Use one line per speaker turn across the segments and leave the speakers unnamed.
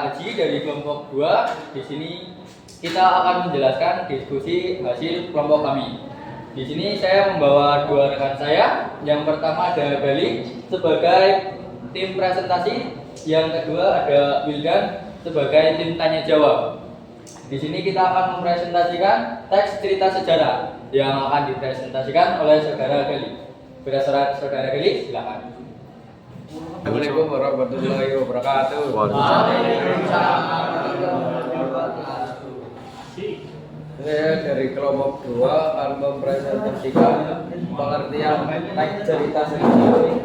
Aji dari kelompok 2. Di sini kita akan menjelaskan diskusi hasil kelompok kami. Di sini saya membawa dua rekan saya. Yang pertama ada Gali sebagai tim presentasi, yang kedua ada Wildan sebagai tim tanya jawab. Di sini kita akan mempresentasikan teks cerita sejarah yang akan dipresentasikan oleh saudara Gali. Berdasarkan saudara Gali, silakan.
Assalamualaikum warahmatullahi wabarakatuh. Saya dari kelompok 2 akan mempresentasikan pengertian teks cerita sejarah.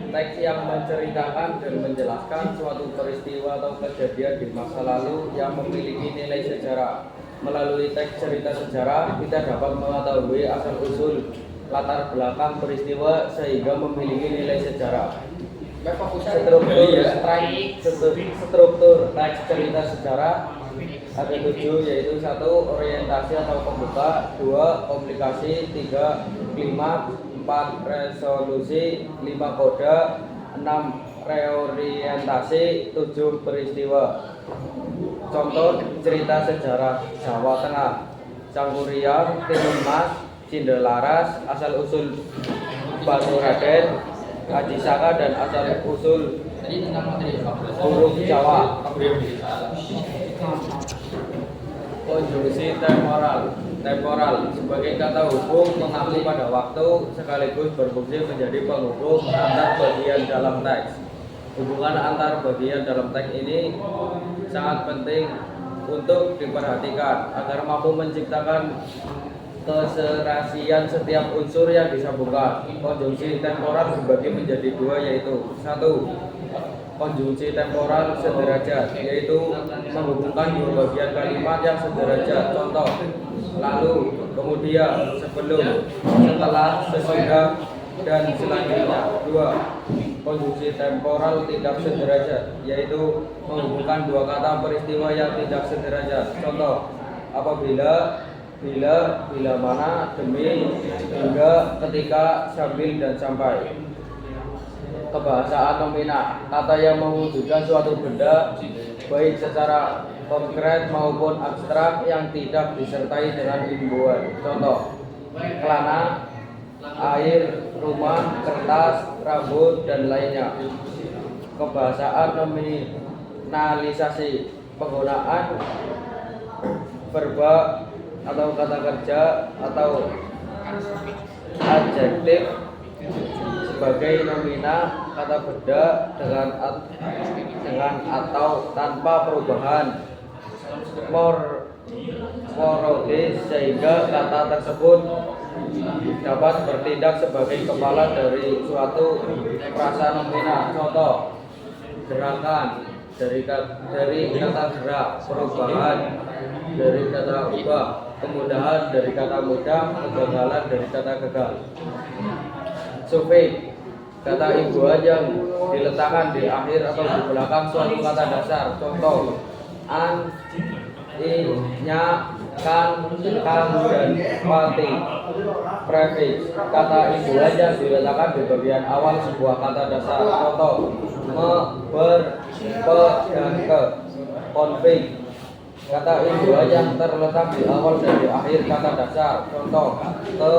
Teks yang menceritakan dan menjelaskan suatu peristiwa atau kejadian di masa lalu yang memiliki nilai sejarah. Melalui teks cerita sejarah, kita dapat mengetahui asal-usul latar belakang peristiwa sehingga memiliki nilai sejarah. Struktur teks cerita sejarah ada 7, yaitu 1. Orientasi atau pembuka, 2. Komplikasi, 3. Klimaks, 4. Resolusi, 5. Koda, 6. Reorientasi, 7. Peristiwa. Contoh cerita sejarah Jawa Tengah: Sangkuriang, Timun Mas, Cindelaras, asal-usul Batu Raden, Haji Saka, dan asal-usul huruf Jawa. Konjungsi temporal sebagai kata hubung mengaku pada waktu sekaligus berfungsi menjadi penghubung antar bagian dalam teks. Hubungan antar bagian dalam teks ini sangat penting untuk diperhatikan agar mampu menciptakan keserasian setiap unsur yang disambungkan. Konjungsi temporal dibagi menjadi 2, yaitu 1. Konjungsi temporal sederajat, yaitu menghubungkan 2 bagian kalimat yang sederajat. Contoh: lalu, kemudian, sebelum, setelah, sesudah, dan selanjutnya. 2. Konjungsi temporal tidak sederajat, yaitu menghubungkan 2 kata peristiwa yang tidak sederajat. Contoh: apabila, bila mana, demi, hingga, ketika, sambil, dan sampai. Kebahasaan nomina, kata yang mewujudkan suatu benda baik secara konkret maupun abstrak yang tidak disertai dengan imbuhan. Contoh: celana, air, rumah, kertas, rambut, dan lainnya. Kebahasaan nominalisasi, penggunaan verba atau kata kerja atau adjektif sebagai nomina kata benda dengan atau tanpa perubahan morologis, sehingga kata tersebut dapat bertindak sebagai kepala dari suatu frasa nomina. Contoh: gerakan dari kata gerak, perubahan dari kata ubah, kemudahan dari kata mudah, kegagalan dari kata gagal. Sufiks, kata imbuhan yang diletakkan di akhir atau di belakang suatu kata dasar. Contoh: an, nya, kan, dan wati. Prefiks, kata imbuhan yang diletakkan di bagian awal sebuah kata dasar. Contoh: me, ber, pe, dan ke. Konfiks, kata imbuhan yang terletak di awal dan di akhir kata dasar. Contoh: ke,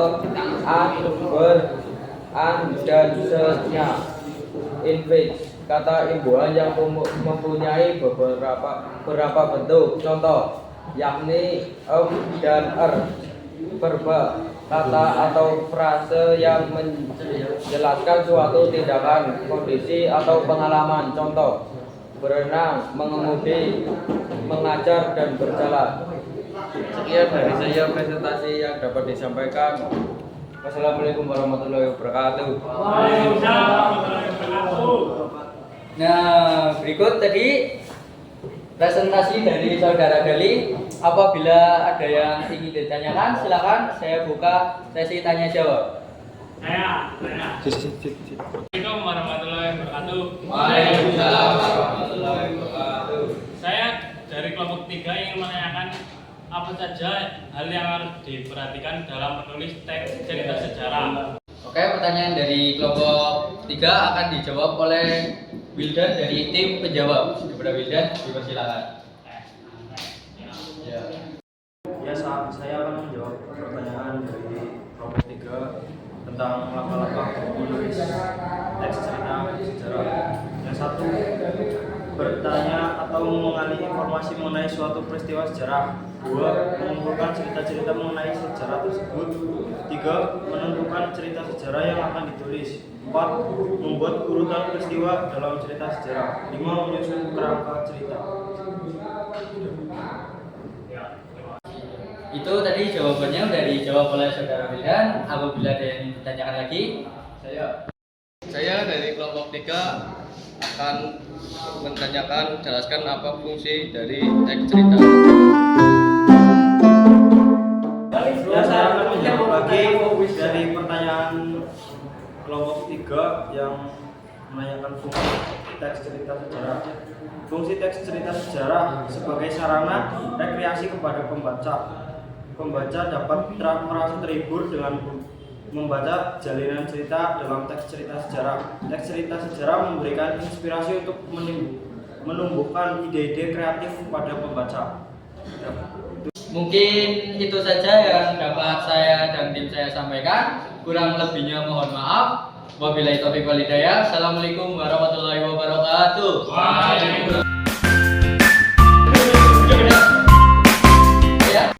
an, ber, an, dan se-nya. Infiks, kata imbuhan yang mempunyai beberapa bentuk. Contoh: yakni, dan verba, kata atau frase yang menjelaskan suatu tindakan, kondisi, atau pengalaman. Contoh: berenang, mengemudi, mengajar, dan berjalan. Sekian dari saya presentasi yang dapat disampaikan. Wassalamualaikum warahmatullahi wabarakatuh.
Nah, berikut tadi presentasi dari saudara Gali. Apabila ada yang ingin ditanyakan, silakan saya buka sesi tanya jawab.
Assalamualaikum warahmatullahi wabarakatuh.
Waalaikumsalam warahmatullahi wabarakatuh.
Saya dari kelompok 3 ingin menanyakan apa saja hal yang harus diperhatikan dalam menulis teks cerita sejarah.
Oke, pertanyaan dari kelompok 3 akan dijawab oleh Wildan dari tim penjawab. Kepada Wildan, dipersilakan. Ya.
Ya, saya akan menjawab pertanyaan dari kelompok 3 tentang langkah-langkah menulis teks cerita sejarah. Yang satu, bertanya atau mengali informasi mengenai suatu peristiwa sejarah. 2, mengumpulkan cerita-cerita mengenai sejarah tersebut. 3, menentukan cerita sejarah yang akan ditulis. 4, membuat urutan peristiwa dalam cerita sejarah. 5, menyusun kerangka cerita.
Itu tadi jawabannya udah dijawab oleh saudara Wildan. Apabila ada yang ingin ditanyakan lagi,
Saya dari kelompok 3 akan jelaskan apa fungsi dari teks cerita.
Ya, saya akan menjawab lagi dari pertanyaan kelompok 3 yang menanyakan fungsi teks cerita sejarah. Fungsi teks cerita sejarah sebagai sarana rekreasi kepada pembaca. Pembaca dapat merasa terhibur dengan membaca jalinan cerita dalam teks cerita sejarah. Teks cerita sejarah memberikan inspirasi untuk menumbuhkan ide-ide kreatif pada pembaca.
mungkin itu saja yang dapat saya dan tim saya sampaikan. Kurang lebihnya mohon maaf. Wabillahi taufiq wal hidayah. Assalamualaikum warahmatullahi wabarakatuh.
Waalaikumsalam.